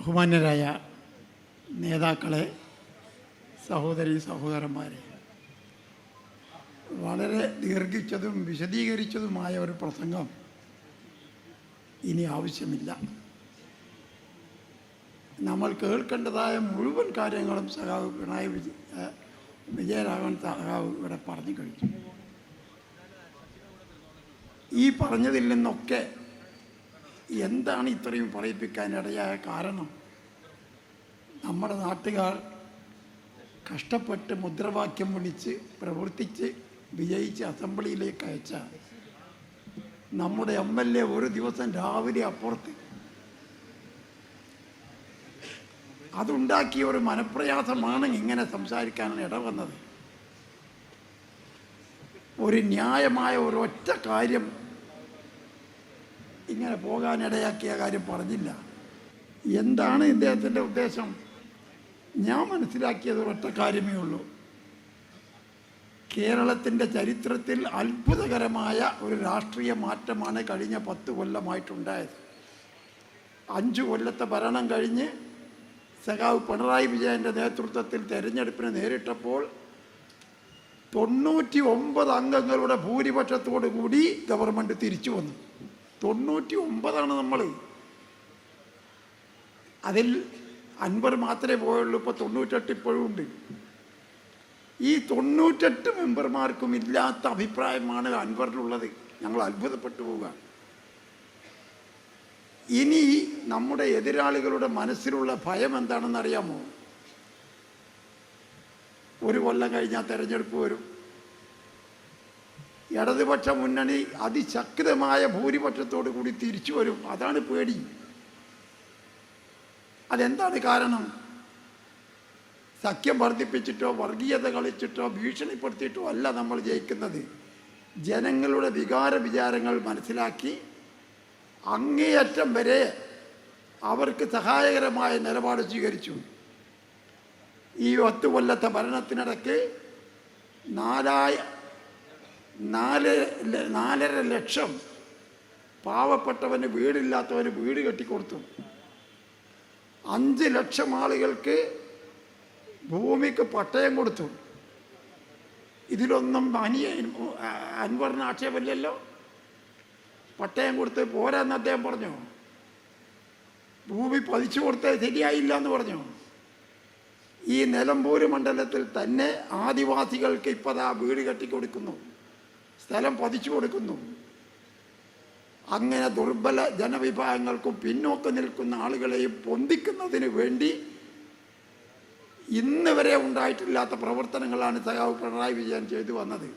ബഹുമാന്യരായ നേതാക്കളെ, സഹോദരി സഹോദരന്മാരെ, വളരെ ദീർഘിച്ചതും വിശദീകരിച്ചതുമായ ഒരു പ്രസംഗം ഇനി ആവശ്യമില്ല. നമ്മൾ കേൾക്കേണ്ടതായ മുഴുവൻ കാര്യങ്ങളും സഖാവ് പിണറായി വിജയരാഘവൻ സഖാവ് ഇവിടെ പറഞ്ഞു കഴിഞ്ഞു. ഈ പറഞ്ഞതിൽ നിന്നൊക്കെ എന്താണ് ഇത്രയും പറയിപ്പിക്കാനിടയായ കാരണം? നമ്മുടെ നാട്ടുകാർ കഷ്ടപ്പെട്ട് മുദ്രാവാക്യം വിളിച്ച് പ്രവർത്തിച്ച് വിജയിച്ച് അസംബ്ലിയിലേക്ക് അയച്ച നമ്മുടെ MLA ഒരു ദിവസം രാവിലെ അപ്പുറത്ത് അതുണ്ടാക്കിയ ഒരു മനപ്രയാസമാണ് ഇങ്ങനെ സംസാരിക്കാൻ ഇടവന്നത്. ഒരു ന്യായമായ ഒരൊറ്റ കാര്യം ഇങ്ങനെ പോകാനിടയാക്കിയ കാര്യം പറഞ്ഞില്ല. എന്താണ് ഇദ്ദേഹത്തിൻ്റെ ഉദ്ദേശം? ഞാൻ മനസ്സിലാക്കിയത് ഒരൊറ്റ കാര്യമേ ഉള്ളൂ. കേരളത്തിൻ്റെ ചരിത്രത്തിൽ അത്ഭുതകരമായ ഒരു രാഷ്ട്രീയ മാറ്റമാണ് കഴിഞ്ഞ 10 കൊല്ലമായിട്ടുണ്ടായത്. 5 കൊല്ലത്തെ ഭരണം കഴിഞ്ഞ് സഖാവ് പിണറായി വിജയൻ്റെ നേതൃത്വത്തിൽ തെരഞ്ഞെടുപ്പിന് നേരിട്ടപ്പോൾ 99 അംഗങ്ങളുടെ ഭൂരിപക്ഷത്തോടു കൂടി ഗവൺമെൻറ് തിരിച്ചു വന്നു. 99 നമ്മൾ. അതിൽ 50 മാത്രമേ പോയുള്ളൂ. ഇപ്പോൾ 98 ഇപ്പോഴും ഉണ്ട്. ഈ 98 മെമ്പർമാർക്കും ഇല്ലാത്ത അഭിപ്രായമാണ് അൻവറിലുള്ളത്. ഞങ്ങൾ അത്ഭുതപ്പെട്ടു പോവുക. ഇനി നമ്മുടെ എതിരാളികളുടെ മനസ്സിലുള്ള ഭയം എന്താണെന്ന് അറിയാമോ? ഒരു കൊല്ലം കഴിഞ്ഞാൽ തെരഞ്ഞെടുപ്പ് വരും. ഇടതുപക്ഷ മുന്നണി അതിശക്തമായ ഭൂരിപക്ഷത്തോടു കൂടി തിരിച്ചു വരും. അതാണ് പേടി. അതെന്താണ് കാരണം? സഖ്യം വർദ്ധിപ്പിച്ചിട്ടോ വർഗീയത കളിച്ചിട്ടോ ഭീഷണിപ്പെടുത്തിയിട്ടോ അല്ല നമ്മൾ ജയിക്കുന്നത്. ജനങ്ങളുടെ വികാര വിചാരങ്ങൾ മനസ്സിലാക്കി അങ്ങേയറ്റം വരെ അവർക്ക് സഹായകരമായ നിലപാട് സ്വീകരിച്ചു. ഈ 10 കൊല്ലത്തെ ഭരണത്തിനിടയ്ക്ക് 4.5 ലക്ഷം പാവപ്പെട്ടവന് വീടില്ലാത്തവന് വീട് കെട്ടിക്കൊടുത്തു. 5 ലക്ഷം ആളുകൾക്ക് ഭൂമിക്ക് പട്ടയം കൊടുത്തു. ഇതിലൊന്നും അൻവറിന് ആക്ഷേപമില്ലല്ലോ. പട്ടയം കൊടുത്ത് പോരാന്ന് അദ്ദേഹം പറഞ്ഞു. ഭൂമി പതിച്ചു കൊടുത്തത് ശരിയായില്ല എന്ന് പറഞ്ഞു. ഈ നിലമ്പൂർ മണ്ഡലത്തിൽ തന്നെ ആദിവാസികൾക്ക് ഇപ്പതാ വീട് കെട്ടിക്കൊടുക്കുന്നു, സ്ഥലം പതിച്ചു കൊടുക്കുന്നു. അങ്ങനെ ദുർബല ജനവിഭാഗങ്ങൾക്കും പിന്നോക്കം നിൽക്കുന്ന ആളുകളെയും പൊന്തിക്കുന്നതിന് വേണ്ടി ഇന്ന് വരെ ഉണ്ടായിട്ടില്ലാത്ത പ്രവർത്തനങ്ങളാണ് സഖാവ് പിണറായി വിജയൻ ചെയ്തു വന്നത്.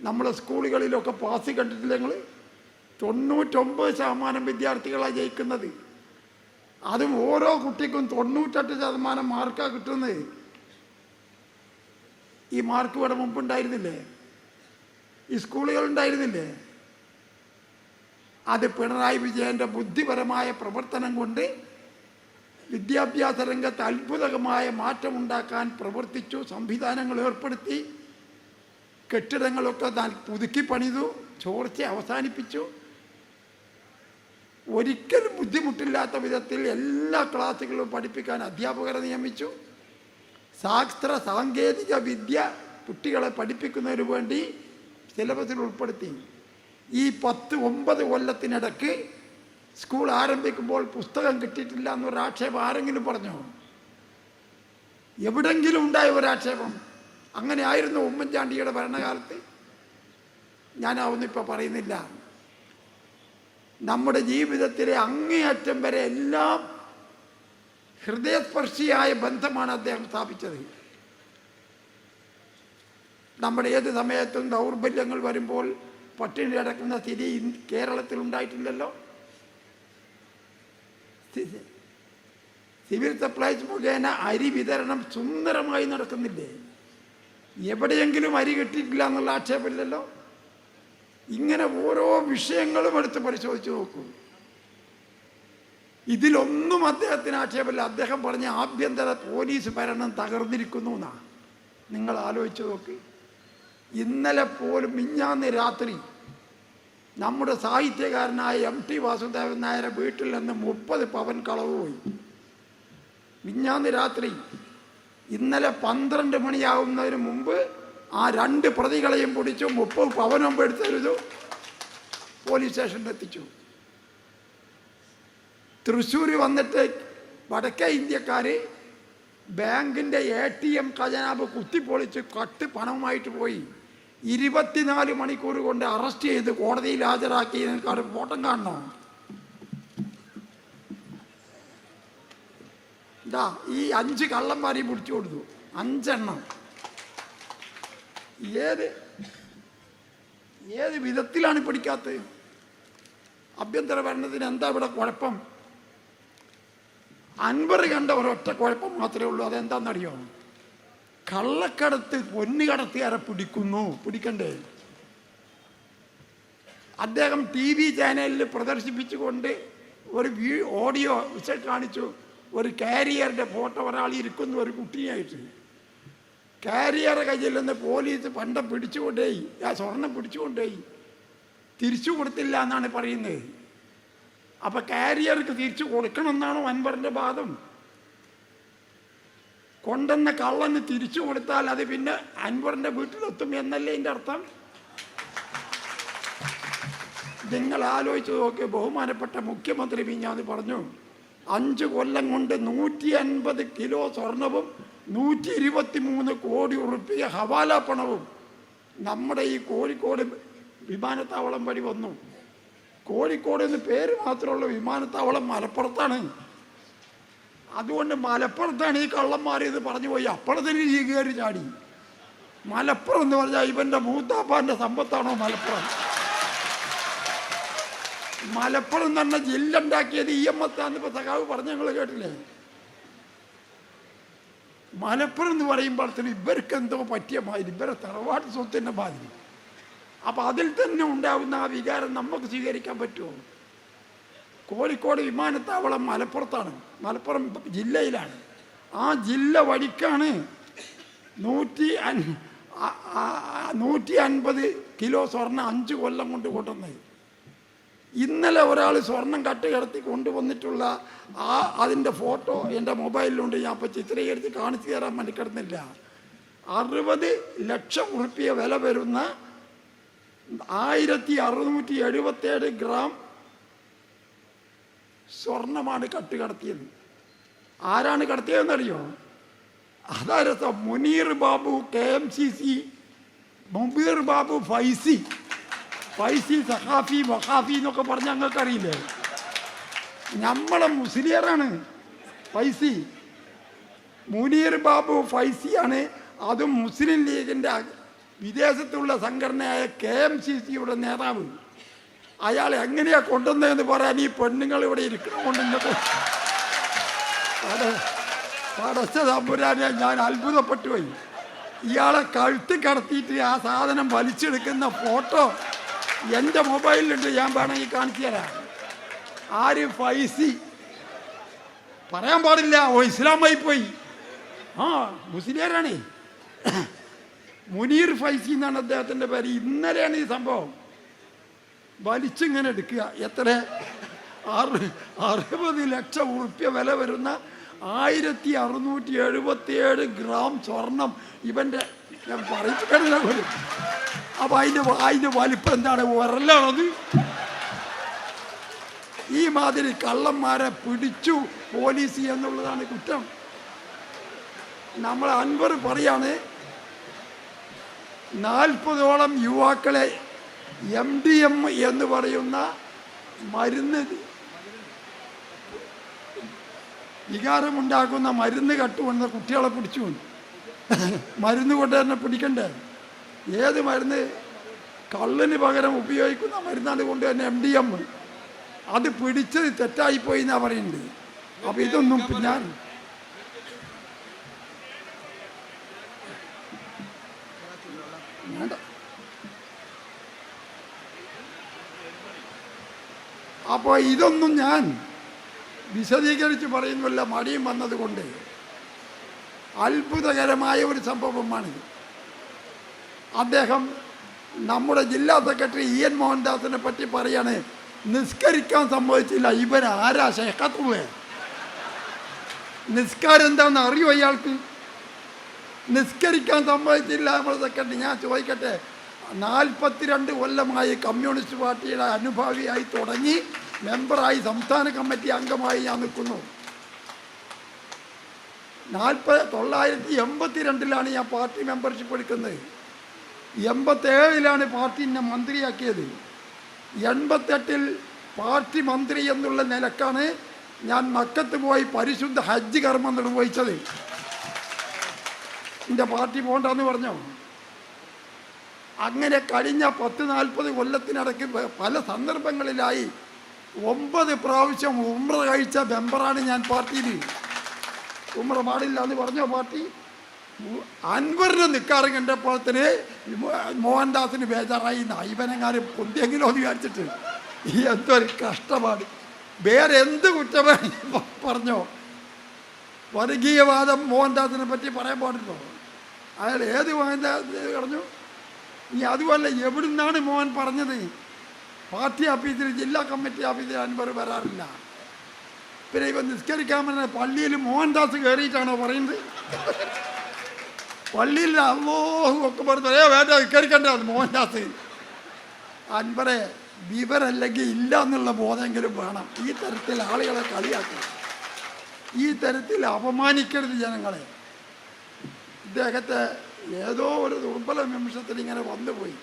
നമ്മളെ സ്കൂളുകളിലൊക്കെ പാസ് കണ്ടിട്ടില്ല നിങ്ങൾ? 99% വിദ്യാർത്ഥികളാണ് ജയിക്കുന്നത്. അതും ഓരോ കുട്ടിക്കും 98% മാർക്കാണ് കിട്ടുന്നത്. ഈ മാർക്ക് ഇവിടെ മുമ്പുണ്ടായിരുന്നില്ലേ? ഈ സ്കൂളുകൾ ഉണ്ടായിരുന്നില്ലേ? അത് പിണറായി വിജയൻ്റെ ബുദ്ധിപരമായ പ്രവർത്തനം കൊണ്ട് വിദ്യാഭ്യാസ രംഗത്ത് അത്ഭുതകമായ മാറ്റമുണ്ടാക്കാൻ പ്രവർത്തിച്ചു. സംവിധാനങ്ങൾ ഏർപ്പെടുത്തി, കെട്ടിടങ്ങളൊക്കെ പുതുക്കി പണിതു, ചോർച്ച അവസാനിപ്പിച്ചു. ഒരിക്കലും ബുദ്ധിമുട്ടില്ലാത്ത വിധത്തിൽ എല്ലാ ക്ലാസ്സുകളും പഠിപ്പിക്കാൻ അധ്യാപകരെ നിയമിച്ചു. ശാസ്ത്ര സാങ്കേതിക വിദ്യ കുട്ടികളെ പഠിപ്പിക്കുന്നതിന് വേണ്ടി സിലബസിൽ ഉൾപ്പെടുത്തി. ഈ 10-9 കൊല്ലത്തിനിടയ്ക്ക് സ്കൂൾ ആരംഭിക്കുമ്പോൾ പുസ്തകം കിട്ടിയിട്ടില്ല എന്നൊരാക്ഷേപം ആരെങ്കിലും പറഞ്ഞോ? എവിടെങ്കിലും ഉണ്ടായ ഒരാക്ഷേപം? അങ്ങനെ ആയിരുന്നു ഉമ്മൻചാണ്ടിയുടെ ഭരണകാലത്ത്. ഞാനതൊന്നും ഇപ്പോൾ പറയുന്നില്ല. നമ്മുടെ ജീവിതത്തിലെ അങ്ങേയറ്റം വരെ എല്ലാം ഹൃദയസ്പർശിയായ ബന്ധമാണ് അദ്ദേഹം സ്ഥാപിച്ചത്. നമ്മുടെ ഏത് സമയത്തും ദൗർബല്യങ്ങൾ വരുമ്പോൾ പട്ടിണി കിടക്കുന്ന സ്ഥിതി കേരളത്തിൽ ഉണ്ടായിട്ടില്ലല്ലോ. സിവിൽ സപ്ലൈസ് മുഖേന അരി വിതരണം സുന്ദരമായി നടക്കുന്നില്ലേ? എവിടെയെങ്കിലും അരി കിട്ടിയിട്ടില്ല എന്നുള്ള ആക്ഷേപമില്ലല്ലോ. ഇങ്ങനെ ഓരോ വിഷയങ്ങളും എടുത്ത് പരിശോധിച്ച് നോക്കൂ. ഇതിലൊന്നും അദ്ദേഹത്തിന് ആക്ഷേപമില്ല. അദ്ദേഹം പറഞ്ഞ ആഭ്യന്തര പോലീസ് ഭരണം തകർന്നിരിക്കുന്നു എന്നാ. നിങ്ങൾ ആലോചിച്ച് നോക്ക്. ഇന്നലെ പോലും മിഞ്ഞാന്ന് രാത്രി നമ്മുടെ സാഹിത്യകാരനായ MT വാസുദേവൻ നായരെ വീട്ടിൽ നിന്ന് 30 പവൻ കളവ് പോയി. മിഞ്ഞാന്ന് രാത്രി, ഇന്നലെ 12 മണിയാവുന്നതിന് മുമ്പ് ആ 2 പ്രതികളെയും പിടിച്ചു, 30 പവനും എടുത്തെഴുതു, പോലീസ് സ്റ്റേഷനിൽ എത്തിച്ചു. തൃശ്ശൂർ വന്നിട്ട് വടക്കേ ഇന്ത്യക്കാർ ബാങ്കിൻ്റെ ATM ഖജനാവ് കുത്തിപ്പൊളിച്ച് കട്ട് പണവുമായിട്ട് പോയി. 24 മണിക്കൂർ കൊണ്ട് അറസ്റ്റ് ചെയ്ത് കോടതിയിൽ ഹാജരാക്കി. ഫോട്ടം കാണണോ? ഇതാ ഈ 5 കള്ളന്മാരെയും പിടിച്ചു കൊടുത്തു, 5 എണ്ണം. ഏത് വിധത്തിലാണ് പിടിക്കാത്തത്? ആഭ്യന്തര ഭരണത്തിന് എന്താ ഇവിടെ കുഴപ്പം? അൻവർ കണ്ട ഒരൊറ്റ കുഴപ്പം മാത്രമേ ഉള്ളൂ. അതെന്താണെന്നറിയോ? കള്ളക്കടത്ത് പൊന്നുകടത്തുകാരെ പിടിക്കണ്ടേ? അദ്ദേഹം TV ചാനലിൽ പ്രദർശിപ്പിച്ചുകൊണ്ട് ഒരു ഓഡിയോ കാണിച്ചു. ഒരു കാരിയറിൻ്റെ ഫോട്ടോ, ഒരാൾ ഇരിക്കുന്നു ഒരു കുട്ടിയായിട്ട്. കാരിയറെ കയ്യിൽ നിന്ന് പോലീസ് പണ്ടം പിടിച്ചുകൊണ്ടേയി, ആ സ്വർണം പിടിച്ചുകൊണ്ടേയി, തിരിച്ചു കൊടുത്തില്ല എന്നാണ് പറയുന്നത്. അപ്പം കാരിയർക്ക് തിരിച്ചു കൊടുക്കണമെന്നാണോ അൻവറിൻ്റെ വാദം? കൊണ്ടുവന്ന കള്ളന് തിരിച്ചു കൊടുത്താൽ അത് പിന്നെ അൻവറിൻ്റെ വീട്ടിലെത്തും എന്നല്ലേ എൻ്റെ അർത്ഥം? നിങ്ങൾ ആലോചിച്ച് നോക്കി. ബഹുമാനപ്പെട്ട മുഖ്യമന്ത്രി മിഞ്ഞാന്ന് പറഞ്ഞു, 5 കൊല്ലം കൊണ്ട് 150 കിലോ സ്വർണവും 123 കോടി ഉറുപ്പിക ഹവാല പണവും നമ്മുടെ ഈ കോഴിക്കോട് വിമാനത്താവളം വഴി വന്നു. കോഴിക്കോട് എന്ന് പേര് മാത്രമുള്ള വിമാനത്താവളം മലപ്പുറത്താണ്. അതുകൊണ്ട് മലപ്പുറത്താണ് ഈ കള്ളന്മാർ ഇത് പറഞ്ഞു പോയി. അപ്പുറത്തിന് ഈ കയറി ചാടി. മലപ്പുറം എന്ന് പറഞ്ഞാൽ ഇവൻ്റെ മൂത്താപ്പാൻ്റെ സമ്പത്താണോ മലപ്പുറം? മലപ്പുറം തന്നെ ജില്ല ഉണ്ടാക്കിയത് EMS ഇപ്പോൾ സഖാവ് പറഞ്ഞ ഞങ്ങൾ കേട്ടില്ലേ? മലപ്പുറം എന്ന് പറയുമ്പോഴത്തേന് ഇവർക്ക് എന്തോ പറ്റിയ മാതിരി, ഇവരെ തറവാട്ട് സ്വത്തിൻ്റെ മാതിരി. അപ്പം അതിൽ തന്നെ ഉണ്ടാകുന്ന ആ വികാരം നമുക്ക് സ്വീകരിക്കാൻ പറ്റുമോ? കോഴിക്കോട് വിമാനത്താവളം മലപ്പുറത്താണ്, മലപ്പുറം ജില്ലയിലാണ്. ആ ജില്ല വഴിക്കാണ് 150 കിലോ സ്വർണ്ണം 5 കൊല്ലം കൊണ്ട് കൊണ്ടുവന്നത്. ഇന്നലെ ഒരാൾ സ്വർണം കട്ടുകിടത്തി കൊണ്ടുവന്നിട്ടുള്ള അതിൻ്റെ ഫോട്ടോ എൻ്റെ മൊബൈലിലുണ്ട്. ഞാൻ അപ്പോൾ ചിത്രീകരിച്ച് കാണിച്ചു തരാൻ മടിക്കിടന്നില്ല. 60 ലക്ഷം ഉറുപ്പിക വില വരുന്ന 1677 ഗ്രാം സ്വർണമാണ് കട്ടുകടത്തിയത്. ആരാണ് കടത്തിയതെന്നറിയോ? അതാ രസം. മുനീർ ബാബു, KMCC, മുബീർ ബാബു, ഫൈസി സഖാഫി വഖാഫി എന്നൊക്കെ പറഞ്ഞ് ഞങ്ങൾക്കറിയില്ലേ? നമ്മളെ മുസ്ലിയറാണ് ഫൈസി. മുനീർ ബാബു ഫൈസിയാണ്. അതും മുസ്ലിം ലീഗിൻ്റെ വിദേശത്തുള്ള സംഘടനയായ KMCCയുടെ നേതാവ്. അയാൾ എങ്ങനെയാ കൊണ്ടുവന്നതെന്ന് പറയാൻ ഈ പെണ്ണുങ്ങൾ ഇവിടെ ഇരിക്കണമെന്നുണ്ട്. പടച്ച തമ്പുരാനെ, ഞാൻ അത്ഭുതപ്പെട്ടു പോയി. ഇയാളെ കഴുത്ത് കടത്തിയിട്ട് ആ സാധനം വലിച്ചെടുക്കുന്ന ഫോട്ടോ എൻ്റെ മൊബൈലിലുണ്ട്. ഞാൻ വേണമെങ്കിൽ കാണിച്ചു തരാം. ആര്? ഫൈസി. പറയാൻ പാടില്ല, ഇസ്ലാമായി പോയി. മുസ്ലിയാരാണേ. മുനീർ ഫൈസി എന്നാണ് അദ്ദേഹത്തിൻ്റെ പേര്. ഇന്നലെയാണ് ഈ സംഭവം. വലിച്ചിങ്ങനെ എടുക്കുക. എത്ര? 60 ലക്ഷം ഉറുപ്പ്യ വില വരുന്ന 1677 ഗ്രാം സ്വർണം ഇവൻ്റെ. ഞാൻ പറയിപ്പിക്കണില്ല പോലും. അപ്പം അതിൻ്റെ വലിപ്പം എന്താണ്? ഉരലാണത്. ഈ മാതിരി കള്ളന്മാരെ പിടിച്ചു പോലീസ് എന്നുള്ളതാണ് കുറ്റം. നമ്മൾ അൻവർ പറയാണ് 40ഓളം യുവാക്കളെ MDM എന്ന് പറയുന്ന മരുന്ന്, വികാരമുണ്ടാക്കുന്ന മരുന്ന് കട്ടുകൊണ്ട കുട്ടികളെ പിടിച്ചു. മരുന്ന് കൊണ്ട് തന്നെ പിടിക്കണ്ടേ? ഏത് മരുന്ന്? കള്ളിന് പകരം ഉപയോഗിക്കുന്ന മരുന്നാണ് കൊണ്ട് തന്നെ MDM. അത് പിടിച്ചത് തെറ്റായിപ്പോയി എന്നാ പറയുന്നത്. അപ്പം ഇതൊന്നും പിന്നെ വേണ്ട. അപ്പോൾ ഇതൊന്നും ഞാൻ വിശദീകരിച്ച് പറയുന്നില്ല, മടിയും വന്നതുകൊണ്ട്. അത്ഭുതകരമായ ഒരു സംഭവമാണിത്. അദ്ദേഹം നമ്മുടെ ജില്ലാ സെക്രട്ടറി ഇ എൻ മോഹൻദാസിനെ പറ്റി പറയാണ്, നിസ്കരിക്കാൻ സമ്മതിച്ചില്ല. ഇവൻ ആരാ? ശേഖത്തുള്ളേ. നിസ്കാരം എന്താണെന്ന് അറിയോ ഇയാൾക്ക്? നിസ്കരിക്കാൻ സമ്മതിച്ചില്ല നമ്മുടെ സെക്രട്ടറി. ഞാൻ ചോദിക്കട്ടെ, 42 കൊല്ലമായി കമ്മ്യൂണിസ്റ്റ് പാർട്ടിയുടെ അനുഭാവിയായി തുടങ്ങി മെമ്പറായി സംസ്ഥാന കമ്മിറ്റി അംഗമായി ഞാൻ നിൽക്കുന്നു. 1982 ഞാൻ പാർട്ടി മെമ്പർഷിപ്പ് എടുക്കുന്നത്. 87 പാർട്ടി എന്നെ മന്ത്രിയാക്കിയത്. 88 പാർട്ടി മന്ത്രി എന്നുള്ള നിലക്കാണ് ഞാൻ മക്കത്ത് പോയി പരിശുദ്ധ ഹജ്ജ് കർമ്മം നിർവഹിച്ചത്. എൻ്റെ പാർട്ടി പോകണ്ടെന്ന് പറഞ്ഞോ. അങ്ങനെ കഴിഞ്ഞ 10-40 കൊല്ലത്തിനിടയ്ക്ക് പല സന്ദർഭങ്ങളിലായി 9 പ്രാവശ്യം ഉംറ കഴിച്ച മെമ്പറാണ് ഞാൻ പാർട്ടിയിൽ. ഉംറ പാടില്ല എന്ന് പറഞ്ഞോ പാർട്ടി? അൻവറിന് നിൽക്കാറ് കണ്ടപ്പോഴത്തിന് മോഹൻദാസിന് ബേജാറായി. ഇവനെങ്ങാനും പൊന്തിയെങ്കിലോ എന്ന് വിചാരിച്ചിട്ട്. ഈ എന്തൊരു കഷ്ടപ്പാട്. വേറെ എന്ത് കുറ്റമായി പറഞ്ഞോ? വർഗീയവാദം മോഹൻദാസിനെ പറ്റി പറയാൻ പാടില്ലോ. അയാൾ ഏത് മോഹൻദാസ് പറഞ്ഞു? ഇനി അതുമല്ല, എവിടുന്നാണ് മോഹൻ പറഞ്ഞത്? പാർട്ടി ഓഫീസിൽ, ജില്ലാ കമ്മിറ്റി ഓഫീസിൽ അൻവർ വരാറില്ല. പിന്നെ ഇവ നിസ്കരിക്കാൻ പറഞ്ഞ പള്ളിയിൽ മോഹൻദാസ് കയറിയിട്ടാണോ പറയുന്നത്? പള്ളിയിൽ അല്ലാഹു ഒക്കെ പറഞ്ഞു വേണ്ട നിസ്കരിക്കണ്ട മോഹൻദാസ്. അൻവറെ, വിവരല്ലെങ്കിൽ ഇല്ല എന്നുള്ള ബോധമെങ്കിലും വേണം. ഈ തരത്തിൽ ആളുകളെ കളിയാക്കണം, ഈ തരത്തിൽ അപമാനിക്കരുത് ജനങ്ങളെ. ഇദ്ദേഹത്തെ ഏതോ ഒരു ദുർബല നിമിഷത്തിൽ ഇങ്ങനെ വന്നുപോയി.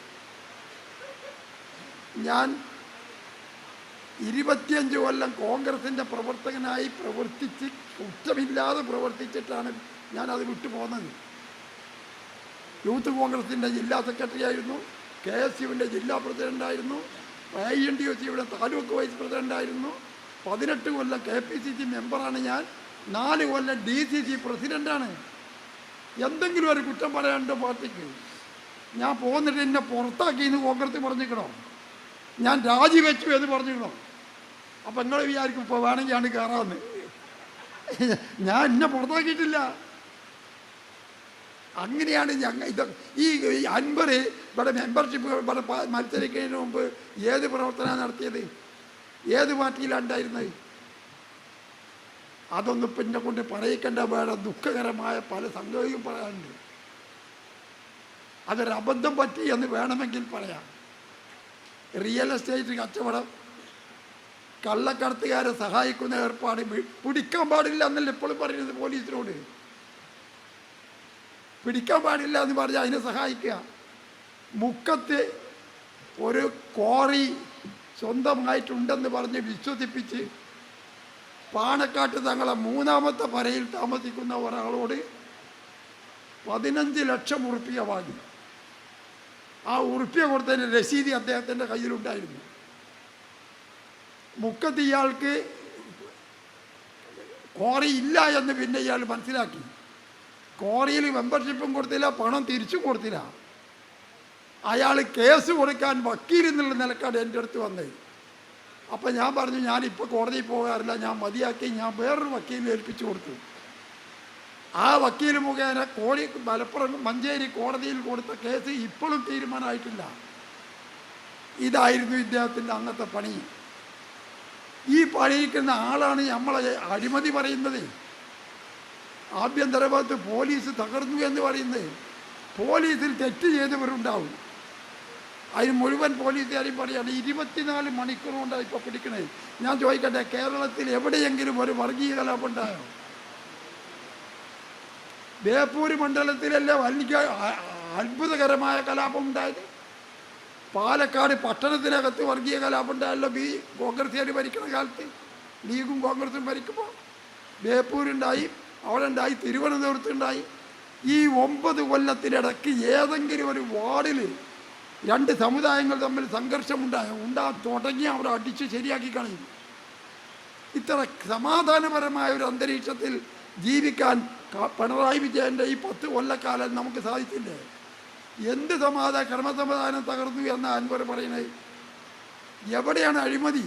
ഞാൻ 25 കൊല്ലം കോൺഗ്രസിൻ്റെ പ്രവർത്തകനായി പ്രവർത്തിച്ച് കുറ്റമില്ലാതെ പ്രവർത്തിച്ചിട്ടാണ് ഞാനത് വിട്ടുപോകുന്നത്. യൂത്ത് കോൺഗ്രസിൻ്റെ ജില്ലാ സെക്രട്ടറി ആയിരുന്നു, KSUവിൻ്റെ ജില്ലാ പ്രസിഡൻ്റായിരുന്നു, INTUCയുടെ താലൂക്ക് വൈസ് പ്രസിഡൻ്റായിരുന്നു. 18 കൊല്ലം KPCC മെമ്പറാണ് ഞാൻ. 4 കൊല്ലം DCC പ്രസിഡൻ്റാണ്. എന്തെങ്കിലും ഒരു കുറ്റം പറയാനുണ്ടോ പാർട്ടിക്ക്? ഞാൻ പോന്നിട്ട് എന്നെ പുറത്താക്കിയെന്ന് കോൺഗ്രസ് പറഞ്ഞിക്കണോ? ഞാൻ രാജിവെച്ചു എന്ന് പറഞ്ഞിക്കണോ? അപ്പം നിങ്ങൾ വിചാരിക്കും ഇപ്പോൾ വേണമെങ്കിൽ ആണ് കയറാമെന്ന്. ഞാൻ എന്നെ പുറത്താക്കിയിട്ടില്ല. അങ്ങനെയാണ് ഇത്. ഈ അൻവർ ഇവിടെ മെമ്പർഷിപ്പ് ഇവിടെ മത്സരിക്കുന്നതിന് മുമ്പ് ഏത് പ്രവർത്തനമാണ് നടത്തിയത്? ഏത് പാർട്ടിയിലാണ് ഉണ്ടായിരുന്നത്? അതൊന്നും പിന്നെ കൊണ്ട് പറയിക്കേണ്ട. വേറെ ദുഃഖകരമായ പല സംഗതിയും പറയാനുണ്ട്. അതൊരു അബദ്ധം പറ്റി എന്ന് വേണമെങ്കിൽ പറയാം. റിയൽ എസ്റ്റേറ്റ് കച്ചവടം, കള്ളക്കടത്തുകാരെ സഹായിക്കുന്ന ഏർപ്പാട് പിടിക്കാൻ പാടില്ല എന്നല്ല ഇപ്പോഴും പറയുന്നത് പോലീസിനോട്. പിടിക്കാൻ പാടില്ല എന്ന് പറഞ്ഞാൽ അതിനെ സഹായിക്കുക. മുക്കത്ത് ഒരു ക്വാറി സ്വന്തമായിട്ടുണ്ടെന്ന് പറഞ്ഞ് വിശ്വസിപ്പിച്ച് പാണക്കാട്ട് തങ്ങളെ 3ാമത്തെ പരയിൽ താമസിക്കുന്ന ഒരാളോട് 15 ലക്ഷം ഉറുപ്പിക വാങ്ങി. ആ ഉറുപ്പിക കൊടുത്തതിന് രസീതി അദ്ദേഹത്തിൻ്റെ കയ്യിലുണ്ടായിരുന്നു. മുക്കത്ത് ഇയാൾക്ക് ക്വാറി ഇല്ല എന്ന് പിന്നെ ഇയാൾ മനസ്സിലാക്കി. ക്വാറിയിൽ മെമ്പർഷിപ്പും കൊടുത്തില്ല, പണം തിരിച്ചും കൊടുത്തില്ല. അയാൾ കേസ് കൊടുക്കാൻ വക്കീൽ എന്നുള്ള നിലക്കാണ് എൻ്റെ അടുത്ത് വന്നത്. അപ്പം ഞാൻ പറഞ്ഞു, ഞാനിപ്പോൾ കോടതിയിൽ പോകാറില്ല, ഞാൻ മതിയാക്കി ഞാൻ വേറൊരു വക്കീലിനെ ഏൽപ്പിച്ചു കൊടുത്തു. ആ വക്കീൽ മുഖേന മലപ്പുറം മഞ്ചേരി കോടതിയിൽ കൊടുത്ത കേസ് ഇപ്പോഴും തീരുമാനമായിട്ടില്ല. ഇതായിരുന്നു ഇദ്ദേഹത്തിൻ്റെ അന്നത്തെ പണി. ഈ പണിയിക്കുന്ന ആളാണ് നമ്മളെ അഴിമതി പറയുന്നത്. ആഭ്യന്തര വകുപ്പ് പോലീസ് തകർന്നു എന്ന് പറയുന്നത്. പോലീസിൽ തെറ്റ് ചെയ്തവരുണ്ടാവും. അതിന് മുഴുവൻ പോലീസുകാരെയും പറയുകയാണ് 24 മണിക്കൂർ കൊണ്ടാണ് ഇപ്പോൾ പിടിക്കണത്. ഞാൻ ചോദിക്കട്ടെ, കേരളത്തിൽ എവിടെയെങ്കിലും ഒരു വർഗീയ കലാപം ഉണ്ടായോ? ബേപ്പൂർ മണ്ഡലത്തിലല്ലേ വലിയ അത്ഭുതകരമായ കലാപം ഉണ്ടായത്. പാലക്കാട് പട്ടണത്തിനകത്ത് വർഗീയ കലാപം ഉണ്ടായല്ലോ കോൺഗ്രസ്സുകാർ ഭരിക്കുന്ന കാലത്ത്. ലീഗും കോൺഗ്രസും ഭരിക്കുമ്പോൾ ബേപ്പൂരുണ്ടായി, അവിടെ ഉണ്ടായി, തിരുവനന്തപുരത്തുണ്ടായി. ഈ 9 കൊല്ലത്തിനിടയ്ക്ക് ഏതെങ്കിലും ഒരു വാർഡിൽ 2 സമുദായങ്ങൾ തമ്മിൽ സംഘർഷമുണ്ടായോ? തുടങ്ങി അവിടെ അടിച്ച് ശരിയാക്കി കളയും. ഇത്ര സമാധാനപരമായ ഒരു അന്തരീക്ഷത്തിൽ ജീവിക്കാൻ പിണറായി വിജയൻ്റെ ഈ 10 കൊല്ലക്കാലം നമുക്ക് സാധിച്ചില്ലേ? എന്ത് ക്രമസമാധാനം തകർന്നു എന്ന അൻവർ പറയുന്നത്? എവിടെയാണ് അഴിമതി?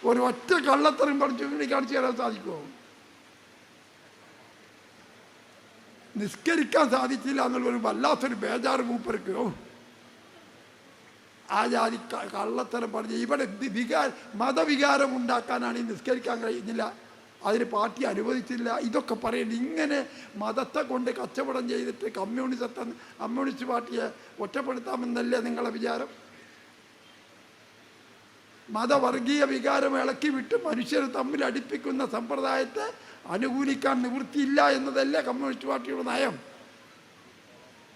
ഒരു ഒറ്റ കള്ളത്തരം കാണിച്ചു തരാൻ സാധിക്കുമോ? നിസ്കരിക്കാൻ സാധിച്ചില്ല എന്നുള്ളൊരു വല്ലാത്തൊരു ബേജാറ് മൂപ്പർക്ക്. ആ ജാതി കള്ളത്തരം പറഞ്ഞ് ഇവിടെ മതവികാരം ഉണ്ടാക്കാനാണ് ഈ നിസ്കരിക്കാൻ കഴിയുന്നില്ല, അതിന് പാർട്ടി അനുവദിച്ചില്ല, ഇതൊക്കെ പറയുന്നത്. ഇങ്ങനെ മതത്തെ കൊണ്ട് കച്ചവടം ചെയ്തിട്ട് കമ്മ്യൂണിസ്റ്റ് പാർട്ടിയെ ഒറ്റപ്പെടുത്താമെന്നല്ലേ നിങ്ങളെ വിചാരം? മതവർഗീയ വികാരം ഇളക്കി വിട്ട് മനുഷ്യർ തമ്മിൽ അടുപ്പിക്കുന്ന സമ്പ്രദായത്തെ അനുകൂലിക്കാൻ നിവൃത്തിയില്ല എന്നതല്ലേ കമ്മ്യൂണിസ്റ്റ് പാർട്ടിയുടെ നയം.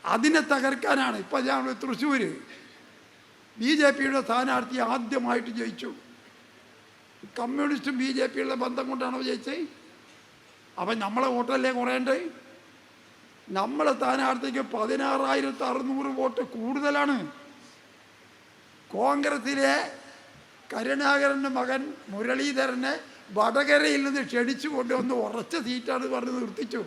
അതിനെ തകർക്കാനാണ്. ഇപ്പം ഞാൻ തൃശ്ശൂർ BJPയുടെ സ്ഥാനാർത്ഥി ആദ്യമായിട്ട് ജയിച്ചു. കമ്മ്യൂണിസ്റ്റും BJPയുടെ ബന്ധം കൊണ്ടാണോ ജയിച്ചത്? അപ്പം നമ്മളെ വോട്ടല്ലേ കുറയണ്ടേ? നമ്മളെ സ്ഥാനാർത്ഥിക്ക് 16,600 വോട്ട് കൂടുതലാണ്. കോൺഗ്രസിലെ കരുണാകരൻ്റെ മകൻ മുരളീധരനെ വടകരയിൽ നിന്ന് ക്ഷണിച്ചു കൊണ്ടുവന്ന് ഉറച്ച സീറ്റാണ് പറഞ്ഞ് നിർത്തിച്ചു.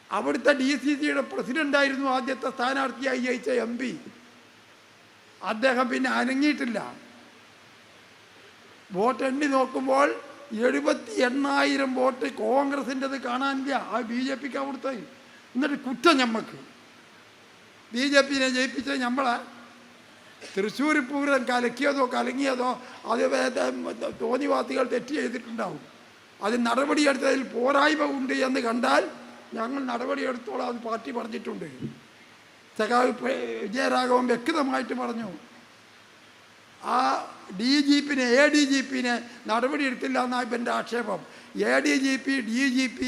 അവിടുത്തെ DCCയുടെ പ്രസിഡൻ്റായിരുന്നു ആദ്യത്തെ സ്ഥാനാർത്ഥിയായി ജയിച്ച MP. അദ്ദേഹം പിന്നെ അനങ്ങിയിട്ടില്ല. വോട്ട് എണ്ണി നോക്കുമ്പോൾ 78,000 വോട്ട് കോൺഗ്രസിൻ്റെത് കാണാനില്ല, ആ BJPക്ക് അവിടുത്തെ. എന്നിട്ട് കുറ്റം ഞമ്മക്ക്. BJPനെ ജയിപ്പിച്ച നമ്മളെ തൃശ്ശൂർ പൂരം കലങ്ങിയതോ അത് തോന്നിവാസികൾ തെറ്റ് ചെയ്തിട്ടുണ്ടാവും. അത് നടപടിയെടുത്തതിൽ പോരായ്മ ഉണ്ട് എന്ന് കണ്ടാൽ ഞങ്ങൾ നടപടിയെടുത്തോളാം, അത് പാർട്ടി പറഞ്ഞിട്ടുണ്ട്. സഖാവ് വിജയരാഘവൻ വ്യക്തമായിട്ട് പറഞ്ഞു. ആ ADGPനെ നടപടിയെടുത്തില്ല എന്നാണ് ഇപ്പം എൻ്റെ ആക്ഷേപം. ADGP, DGP,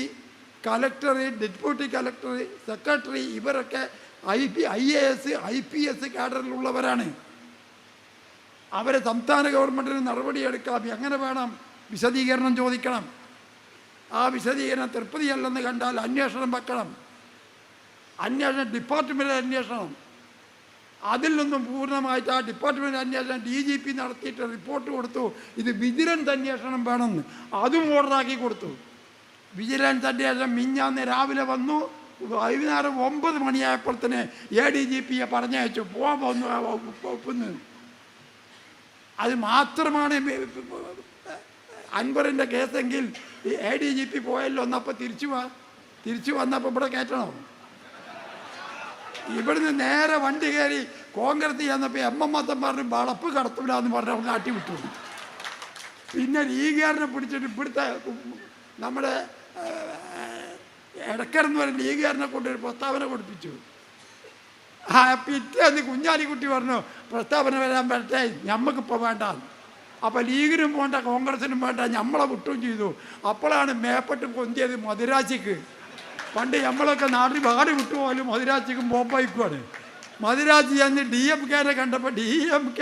collector, deputy collector, secretary ഇവരൊക്കെ IAS, IPS കാഡറിലുള്ളവരാണ്. അവരെ സംസ്ഥാന ഗവൺമെൻറ്റിന് നടപടിയെടുക്കാം. എങ്ങനെ വേണം? വിശദീകരണം ചോദിക്കണം. ആ വിശദീകരണം തൃപ്തിയല്ലെന്ന് കണ്ടാൽ അന്വേഷണം വെക്കണം. ഡിപ്പാർട്ട്മെൻ്റ് അന്വേഷണം. അതിൽ നിന്നും പൂർണ്ണമായിട്ട് ആ ഡിപ്പാർട്ട്മെൻറ്റ് അന്വേഷണം DGP നടത്തിയിട്ട് റിപ്പോർട്ട് കൊടുത്തു. ഇത് വിജിലൻസ് അന്വേഷണം വേണമെന്ന്. അതും ഓർഡറാക്കി കൊടുത്തു. വിജിലൻസ് അന്വേഷണം മിഞ്ഞാന്ന് രാവിലെ വന്നു. വൈകുന്നേരം 9 മണിയായപ്പോൾ തന്നെ ADGPയെ പറഞ്ഞയച്ചു. പോവാന്ന്. അത് മാത്രമാണ് അൻവറിൻ്റെ കേസെങ്കിൽ ADGP പോയല്ലോ. ഒന്നപ്പോൾ തിരിച്ചു വന്നപ്പോൾ ഇവിടെ കയറ്റണം. ഇവിടുന്ന് നേരെ വണ്ടി കയറി കോൺഗ്രസ് ചെന്നപ്പോൾ MM പറഞ്ഞു വളപ്പ് കടത്തില്ല എന്ന് പറഞ്ഞ് അവിടെ നാട്ടി വിട്ടു. പിന്നെ ലീഗുകാരനെ പിടിച്ചിട്ട് ഇവിടുത്തെ നമ്മുടെ ഇടക്കരെന്ന് പറഞ്ഞ ലീഗുകാരനെ കൊണ്ടൊരു പ്രസ്താവന കൊടുപ്പിച്ചു. പിറ്റേന്ന് കുഞ്ഞാലിക്കുട്ടി പറഞ്ഞു പ്രസ്താവന വരാൻ പറ്റേ, ഞമ്മക്കിപ്പോൾ വേണ്ട. അപ്പം ലീഗിനും വേണ്ട, കോൺഗ്രസിനും വേണ്ട, നമ്മളെ വിട്ടും ചെയ്തു. അപ്പോഴാണ് മേപ്പെട്ട് പൊന്തിയത് മദിരാശിക്ക്. പണ്ട് നമ്മളൊക്കെ നാട്ടിൽ വാടി വിട്ടുപോലും മദിരാശിക്കും പോപ്പായിക്കുവാണ്. മദിരാശി അന്ന് DMKനെ കണ്ടപ്പോൾ DMK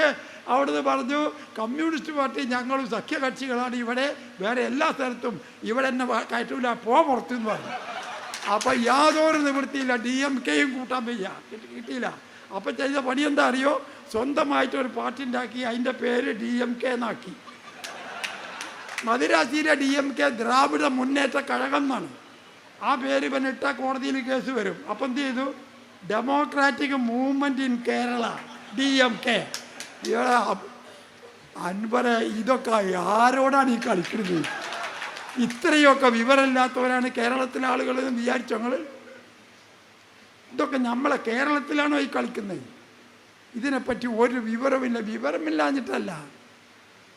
അവിടുന്ന് പറഞ്ഞു കമ്മ്യൂണിസ്റ്റ് പാർട്ടി ഞങ്ങളും സഖ്യകക്ഷികളാണ്, ഇവിടെ വേറെ എല്ലാ സ്ഥലത്തും ഇവിടെ എന്നെ കയറ്റൂല, പുറത്തുനിന്ന് പറഞ്ഞു. അപ്പം യാതൊരു നിവൃത്തിയില്ല, DMKയും കൂട്ടാൻ വയ്യ, കിട്ടിയില്ല. അപ്പം ചെയ്ത പണി എന്താ അറിയോ? സ്വന്തമായിട്ടൊരു പാർട്ടി ഉണ്ടാക്കി, അതിൻ്റെ പേര് DMK എന്നാക്കി. മദിരാശിയിലെ DMK ദ്രാവിഡ മുന്നേറ്റ കഴകം എന്നാണ്. ആ പേര് പിന്നെ ഇട്ട കോടതിയിൽ കേസ് വരും. അപ്പം എന്ത് ചെയ്തു? Democratic movement in Kerala, DMK. Anwara, ഇതൊക്കെ ആരോടാണ് ഈ കളിക്കുന്നത്? ഇത്രയൊക്കെ വിവരമില്ലാത്തവരാണ് കേരളത്തിലെ ആളുകൾ എന്ന് വിചാരിച്ചു ഞങ്ങൾ? ഇതൊക്കെ നമ്മളെ കേരളത്തിലാണോ ഈ കളിക്കുന്നത്? ഇതിനെപ്പറ്റി ഒരു വിവരമില്ല. വിവരമില്ലാഞ്ഞിട്ടല്ല,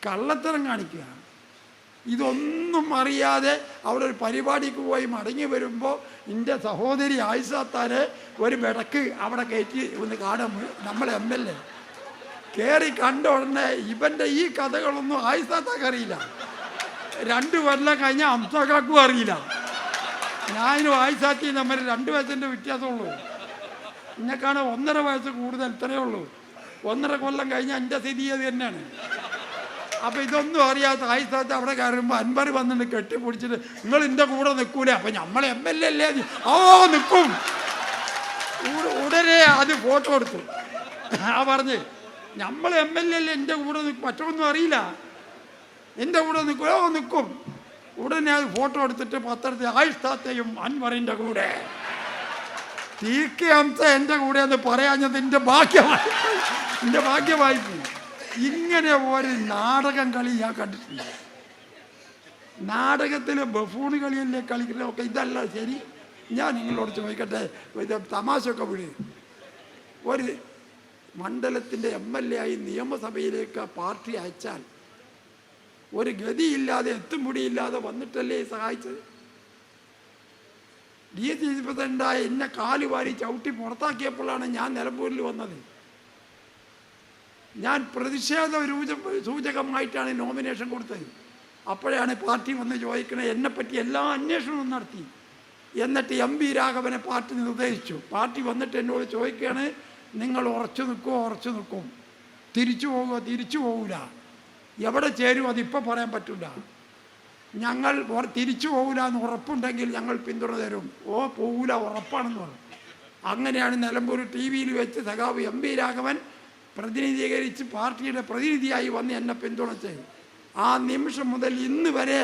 കള്ളത്തരം കാണിക്കുക. ഇതൊന്നും അറിയാതെ അവിടെ ഒരു പരിപാടിക്ക് പോയി മടങ്ങി വരുമ്പോൾ എൻ്റെ സഹോദരി ആയിഷാത്താനെ ഒരു വിടക്ക് അവിടെ കയറ്റി ഒന്ന് കാണാൻ നമ്മളെ MLA കയറി കണ്ട ഉടനെ ഇവൻ്റെ ഈ കഥകളൊന്നും ആയിഷാത്താക്ക് അറിയില്ല. 2 കൊല്ലം കഴിഞ്ഞ അംസക്കാക്കും അറിയില്ല. ഞാനും ആയിഷാത്തിയും തമ്മിൽ 2 വയസ്സിൻ്റെ വ്യത്യാസമുള്ളൂ. എന്നെക്കാണ് 1.5 വയസ്സ് കൂടുതൽ, ഇത്രയേ ഉള്ളൂ. 1.5 കൊല്ലം കഴിഞ്ഞാൽ എൻ്റെ സ്ഥിതി അത് തന്നെയാണ്. അപ്പം ഇതൊന്നും അറിയാത്ത ആയിഷാത്ത് അവിടെ കയറുമ്പോൾ അൻവർ വന്നിട്ട് കെട്ടിപ്പിടിച്ചിട്ട് നിങ്ങൾ എൻ്റെ കൂടെ നിൽക്കൂലേ? അപ്പം നമ്മൾ MLA അല്ലേ? നിൽക്കും. ഉടനെ അത് ഫോട്ടോ എടുത്തു. പറഞ്ഞ് നമ്മൾ MLA അല്ലേ, എൻ്റെ കൂടെ നിൽക്കും, മറ്റൊന്നും അറിയില്ല, എൻ്റെ കൂടെ നിൽക്കും. നിൽക്കും. ഉടനെ അത് ഫോട്ടോ എടുത്തിട്ട് പത്രത്തിൽ ആയിഷാത്തെയും അൻവറിൻ്റെ കൂടെ TK ഹംസ എൻ്റെ കൂടെ എന്ന് പറയാഞ്ഞത് എൻ്റെ ഭാഗ്യമായി. ഇങ്ങനെ ഒരു നാടകം കളി ഞാൻ കണ്ടിട്ടില്ല. നാടകത്തിൽ ബഫൂൺ കളിയല്ലേ കളിക്കുന്നതൊക്കെ. ഇതല്ല ശരി. ഞാൻ നിങ്ങളോട് ചോദിക്കട്ടെ, ഇത് തമാശയൊക്കെ വിട്. ഒരു മണ്ഡലത്തിൻ്റെ MLA ആയി നിയമസഭയിലേക്ക് പാർട്ടി അയച്ചാൽ ഒരു ഗതിയില്ലാതെ എത്തുംപിടിയില്ലാതെ വന്നിട്ടല്ലേ സഹായിച്ചത്? DSC പ്രസിഡൻ്റായ എന്നെ കാലുവാരി ചവിട്ടി പുറത്താക്കിയപ്പോഴാണ് ഞാൻ നിലമ്പൂരിൽ വന്നത്. ഞാൻ പ്രതിഷേധ സൂചകമായിട്ടാണ് നോമിനേഷൻ കൊടുത്തത്. അപ്പോഴാണ് പാർട്ടി വന്ന് ചോദിക്കണത്. എന്നെപ്പറ്റി എല്ലാ അന്വേഷണവും നടത്തി. എന്നിട്ട് MP രാഘവനെ പാർട്ടി നിർദ്ദേശിച്ചു. പാർട്ടി വന്നിട്ട് എന്നോട് ചോദിക്കുകയാണ്, നിങ്ങൾ ഉറച്ചു നിൽക്കും, തിരിച്ചു പോകില്ല, എവിടെ ചേരും അതിപ്പോൾ പറയാൻ പറ്റില്ല, ഞങ്ങൾ തിരിച്ചു പോകില്ല എന്ന് ഉറപ്പുണ്ടെങ്കിൽ ഞങ്ങൾ പിന്തുണ തരും. പോകില്ല ഉറപ്പാണെന്ന് പറഞ്ഞു. അങ്ങനെയാണ് നിലമ്പൂർ TV-യിൽ വെച്ച് സഖാവ് MP രാഘവൻ പ്രതിനിധീകരിച്ച് പാർട്ടിയുടെ പ്രതിനിധിയായി വന്ന് എന്നെ പിന്തുണച്ചത്. ആ നിമിഷം മുതൽ ഇന്ന് വരെ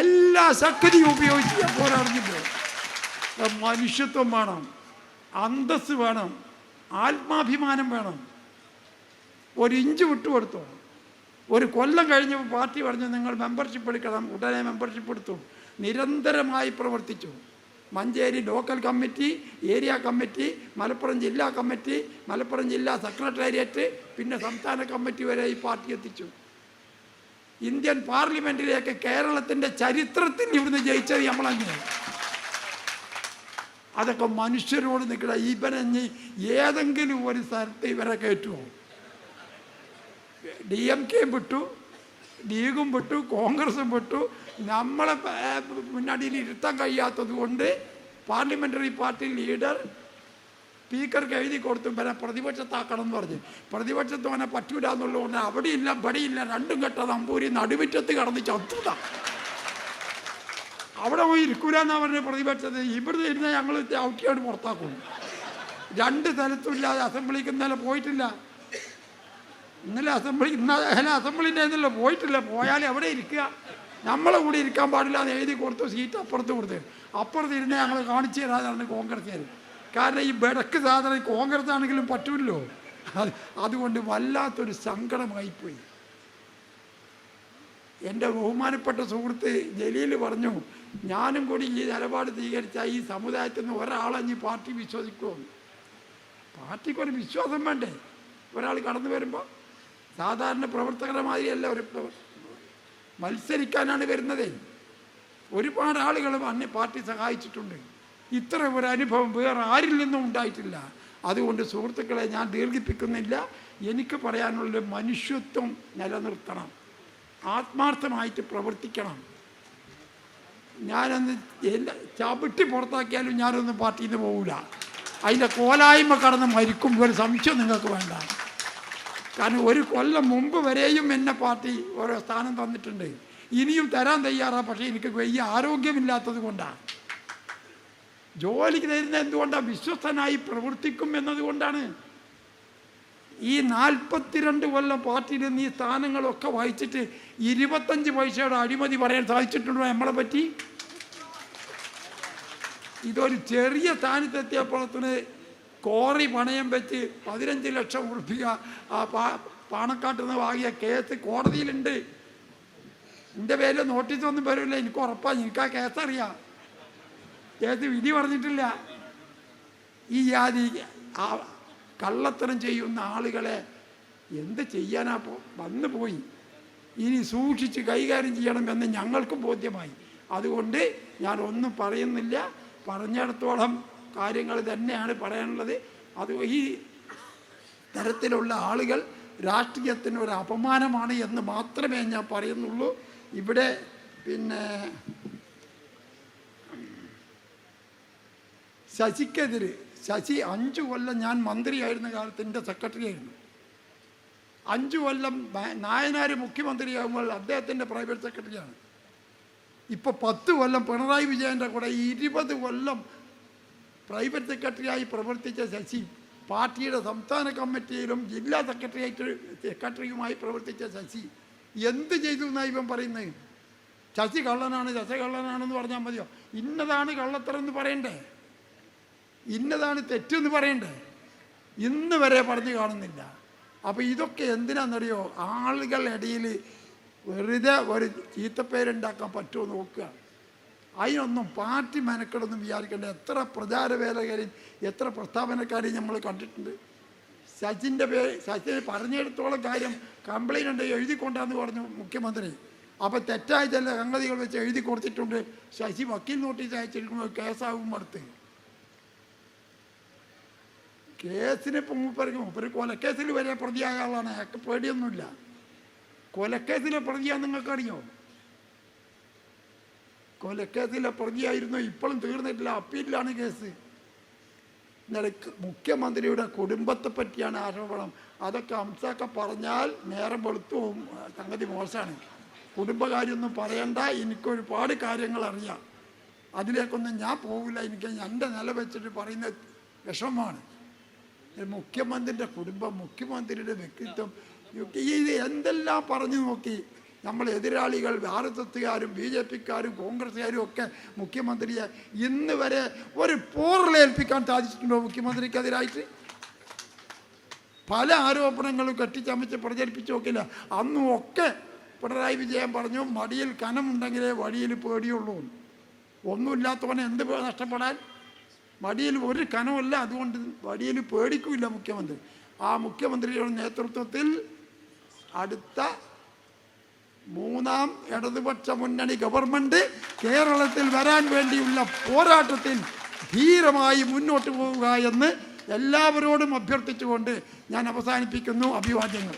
എല്ലാ ശക്തിയും ഉപയോഗിച്ച് ഞാൻ പോരാടുന്നുണ്ട്. മനുഷ്യത്വം വേണം, അന്തസ്സ് വേണം, ആത്മാഭിമാനം വേണം. ഒരു ഇഞ്ച് വിട്ടുകൊടുത്തോ. ഒരു കൊല്ലം കഴിഞ്ഞപ്പോൾ പാർട്ടി പറഞ്ഞു നിങ്ങൾ മെമ്പർഷിപ്പ് എടുക്കണം. ഉടനെ മെമ്പർഷിപ്പ് എടുത്തു. നിരന്തരമായി പ്രവർത്തിച്ചു. Manjeri local committee, area committee, Malappuram ജില്ലാ കമ്മിറ്റി, മലപ്പുറം ജില്ലാ സെക്രട്ടേറിയറ്റ്, പിന്നെ സംസ്ഥാന കമ്മിറ്റി വരെ ഈ പാർട്ടി എത്തിച്ചു. ഇന്ത്യൻ പാർലമെൻറ്റിലേക്ക് കേരളത്തിൻ്റെ ചരിത്രത്തിൽ ഇവിടുന്ന് ജയിച്ചത് നമ്മളങ്ങനെ. അതൊക്കെ മനുഷ്യരോട് നിൽക്കണ. ഇവനെ ഏതെങ്കിലും ഒരു സ്ഥലത്ത് ഇവരെ കയറ്റുമോ? DMK വിട്ടു, ലീഗും വിട്ടു, കോൺഗ്രസും വിട്ടു. നമ്മളെ മുന്നണിയിൽ ഇരുത്താൻ കഴിയാത്തത് കൊണ്ട് പാർലമെൻ്ററി പാർട്ടി ലീഡർ സ്പീക്കർക്ക് എഴുതി കൊടുത്തു പിന്നെ പ്രതിപക്ഷത്താക്കണം എന്ന് പറഞ്ഞ്. പ്രതിപക്ഷത്ത് അവനെ പറ്റൂല എന്നുള്ളതുകൊണ്ട് അവിടെയില്ല ഇവിടെയില്ല, രണ്ടും കെട്ട നമ്പൂരി നടുവിറ്റത്ത് കടന്ന് ചത്തുക. അവിടെ പോയി ഇരിക്കൂല എന്നാ പറഞ്ഞ പ്രതിപക്ഷത്ത്. ഇവിടുന്ന് ഇരുന്ന് ഞങ്ങൾ ഔട്ടിയോട് പുറത്താക്കും. രണ്ട് സ്ഥലത്തും ഇല്ലാതെ അസംബ്ലിക്ക് ഇന്നലെ പോയിട്ടില്ല. ഇന്നലെ അസംബ്ലിൻ്റെ ഇന്നലെ പോയിട്ടില്ല. പോയാൽ എവിടെ ഇരിക്കുക? നമ്മളെ കൂടി ഇരിക്കാൻ പാടില്ല എന്ന് എഴുതി കൊടുത്തു. സീറ്റ് അപ്പുറത്ത് കൊടുത്ത് അപ്പുറത്ത് ഇരുന്ന് ഞങ്ങൾ കാണിച്ചു തരാതാണ് കോൺഗ്രസ്സുകാർ. കാരണം ഈ ബെടക്ക് സാധനം കോൺഗ്രസ് ആണെങ്കിലും പറ്റൂല്ലോ. അതുകൊണ്ട് വല്ലാത്തൊരു സങ്കടമായിപ്പോയി. എൻ്റെ ബഹുമാനപ്പെട്ട സുഹൃത്ത് ജലീൽ പറഞ്ഞു, ഞാനും കൂടി ഈ നിലപാട് സ്വീകരിച്ചാൽ ഈ സമുദായത്തിൽ നിന്ന് ഒരാളഞ്ഞ് പാർട്ടി വിശ്വസിക്കുമെന്ന്. പാർട്ടിക്കൊരു വിശ്വാസം വേണ്ടേ? ഒരാൾ കടന്നു വരുമ്പോൾ സാധാരണ പ്രവർത്തകരുടെ മാതിരിയല്ല. ഒരു മത്സരിക്കാനാണ് വരുന്നത്. ഒരുപാട് ആളുകൾ അന്ന് പാർട്ടി സഹായിച്ചിട്ടുണ്ട്. ഇത്ര ഒരു അനുഭവം വേറെ ആരിൽ നിന്നും ഉണ്ടായിട്ടില്ല. അതുകൊണ്ട് സുഹൃത്തുക്കളെ ഞാൻ ദീർഘിപ്പിക്കുന്നില്ല. എനിക്ക് പറയാനുള്ള മനുഷ്യത്വം നിലനിർത്തണം, ആത്മാർത്ഥമായിട്ട് പ്രവർത്തിക്കണം. ഞാനൊന്ന് ചവിട്ടി പുറത്താക്കിയാലും ഞാനൊന്നും പാർട്ടിയിൽ നിന്ന് പോകില്ല. അതിൻ്റെ കോലായ്മ കടന്ന് മരിക്കും, ഒരു സംശയം നിങ്ങൾക്ക് വേണ്ട. കാരണം ഒരു കൊല്ലം മുമ്പ് വരെയും എന്നെ പാർട്ടി ഓരോ സ്ഥാനം തന്നിട്ടുണ്ട്, ഇനിയും തരാൻ തയ്യാറാണ്. പക്ഷേ എനിക്ക് വലിയ ആരോഗ്യമില്ലാത്തത് കൊണ്ടാണ്. ജോലിക്ക് തരുന്ന എന്തുകൊണ്ടാണ്? വിശ്വസ്തനായി പ്രവർത്തിക്കും എന്നതുകൊണ്ടാണ്. ഈ 42 കൊല്ലം പാർട്ടിയിൽ നിന്ന് ഈ സ്ഥാനങ്ങളൊക്കെ വഹിച്ചിട്ട് 25 പൈസയുടെ അഴിമതി പറയാൻ സാധിച്ചിട്ടുണ്ടോ നമ്മളെ പറ്റി? ഇതൊരു ചെറിയ സ്ഥാനത്തെത്തിയപ്പോഴത്തിന് കോറി പണയം വെച്ച് 15 ലക്ഷം ഉറുപ്പിക പാണക്കാട്ടിൽ നിന്ന് വാങ്ങിയ കേസ് കോടതിയിലുണ്ട്. എൻ്റെ പേരിൽ നോട്ടീസൊന്നും വരില്ല, എനിക്ക് ഉറപ്പാണ്. എനിക്ക് ആ കേസറിയാം. കേസ് വിധി പറഞ്ഞിട്ടില്ല. ഈ ജാതി കള്ളത്തരം ചെയ്യുന്ന ആളുകളെ എന്ത് ചെയ്യാനാ വന്നു പോയി. ഇനി സൂക്ഷിച്ച് കൈകാര്യം ചെയ്യണമെന്ന് ഞങ്ങൾക്കും ബോധ്യമായി. അതുകൊണ്ട് ഞാൻ ഒന്നും പറയുന്നില്ല. പറഞ്ഞിടത്തോളം കാര്യങ്ങൾ തന്നെയാണ് പറയാനുള്ളത്. അത് ഈ തരത്തിലുള്ള ആളുകൾ രാഷ്ട്രീയത്തിന് ഒരു അപമാനമാണ് എന്ന് മാത്രമേ ഞാൻ പറയുന്നുള്ളൂ. ഇവിടെ പിന്നെ ശശിക്കെതിരെ, ശശി 5 കൊല്ലം ഞാൻ മന്ത്രിയായിരുന്ന കാലത്ത് എൻ്റെ സെക്രട്ടറി ആയിരുന്നു. 5 കൊല്ലം നായനാർ മുഖ്യമന്ത്രിയാകുമ്പോൾ അദ്ദേഹത്തിൻ്റെ പ്രൈവറ്റ് സെക്രട്ടറിയാണ്. ഇപ്പോൾ 10 കൊല്ലം പിണറായി വിജയൻ്റെ കൂടെ 20 കൊല്ലം പ്രൈവറ്റ് സെക്രട്ടറിയായി പ്രവർത്തിച്ച ശശി, പാർട്ടിയുടെ സംസ്ഥാന കമ്മിറ്റിയിലും ജില്ലാ സെക്രട്ടറിയുമായി പ്രവർത്തിച്ച ശശി എന്ത് ചെയ്തു എന്നാണ് ഇവൻ പറയുന്നത്? ശശി കള്ളനാണ്, ശശി കള്ളനാണെന്ന് പറഞ്ഞാൽ മതിയോ? ഇന്നതാണ് കള്ളത്തരം എന്ന് പറയണ്ടേ? ഇന്നതാണ് തെറ്റെന്ന് പറയണ്ടേ? ഇന്ന് വരെ പറഞ്ഞു കാണുന്നില്ല. അപ്പോൾ ഇതൊക്കെ എന്തിനാണെന്നറിയോ? ആളുകളുടെ ഇടയിൽ വെറുതെ ഒരു ചീത്തപ്പേരുണ്ടാക്കാൻ പറ്റുമോ നോക്കുക. അതിനൊന്നും പാർട്ടി മെനക്കെടൊന്നും വിചാരിക്കേണ്ട. എത്ര പ്രചാരവേലകരെയും എത്ര പ്രസ്താവനക്കാരെയും നമ്മൾ കണ്ടിട്ടുണ്ട്. ശശിന് പറഞ്ഞെടുത്തോളം കാര്യം കംപ്ലൈൻ്റ് ഉണ്ട് എഴുതിക്കൊണ്ടാന്ന് പറഞ്ഞു മുഖ്യമന്ത്രി. അപ്പോൾ തെറ്റായ ചില സംഗതികൾ വെച്ച് എഴുതി കൊടുത്തിട്ടുണ്ട്. ശശി വക്കീൽ നോട്ടീസ് അയച്ചിരിക്കുന്നത് കേസാകും അടുത്ത്. കേസിന് ഇപ്പം മൂപ്പര് കൊലക്കേസിൽ വരെ പ്രതിയായ ആളാണ്. അയാൾക്ക് പേടിയൊന്നുമില്ല. കൊലക്കേസിലെ പ്രതിയാ നിങ്ങൾക്കറിയോ? കൊലക്കേസിലെ പ്രതിയായിരുന്നു. ഇപ്പോഴും തീർന്നിട്ടില്ല, അപ്പീലിലാണ് കേസ്. നിലക്ക് മുഖ്യമന്ത്രിയുടെ കുടുംബത്തെ പറ്റിയാണ് ആരോപണം. അതൊക്കെ അംസമൊക്കെ പറഞ്ഞാൽ നേരം വെളുത്തു പോകും, സംഗതി മോശമാണ്. കുടുംബകാര്യമൊന്നും പറയണ്ട, എനിക്കൊരുപാട് കാര്യങ്ങൾ അറിയാം. അതിലേക്കൊന്നും ഞാൻ പോകില്ല. എനിക്ക് എൻ്റെ നില വെച്ചിട്ട് പറയുന്ന വിഷമമാണ്. മുഖ്യമന്ത്രിയുടെ കുടുംബം, മുഖ്യമന്ത്രിയുടെ വ്യക്തിത്വം, ഇത് എന്തെല്ലാം പറഞ്ഞു നോക്കി. നമ്മൾ എതിരാളികൾ RSSകാരും BJPക്കാരും കോൺഗ്രസ്സുകാരും ഒക്കെ മുഖ്യമന്ത്രിയെ ഇന്ന് വരെ ഒരു പോറലേൽപ്പിക്കാൻ സാധിച്ചിട്ടുണ്ടോ? മുഖ്യമന്ത്രിക്കെതിരായിട്ട് പല ആരോപണങ്ങളും കെട്ടിച്ചമച്ച് പ്രചരിപ്പിച്ചു നോക്കില്ല. അന്നും ഒക്കെ പിണറായി വിജയൻ പറഞ്ഞു മടിയിൽ കനമുണ്ടെങ്കിലേ വഴിയിൽ പേടിയുള്ളൂ. ഒന്നുമില്ലാത്തവനെ എന്ത് നഷ്ടപ്പെടാൻ? മടിയിൽ ഒരു കനമല്ല, അതുകൊണ്ട് വഴിയിൽ പേടിക്കില്ല മുഖ്യമന്ത്രി. ആ മുഖ്യമന്ത്രിയുടെ നേതൃത്വത്തിൽ അടുത്ത 3ാം ഇടതുപക്ഷ മുന്നണി ഗവൺമെൻറ് കേരളത്തിൽ വരാൻ വേണ്ടിയുള്ള പോരാട്ടത്തിൽ ധീരമായി മുന്നോട്ട് പോവുക എന്ന് എല്ലാവരോടും അഭ്യർത്ഥിച്ചുകൊണ്ട് ഞാൻ അവസാനിപ്പിക്കുന്നു. അഭിവാദ്യങ്ങൾ.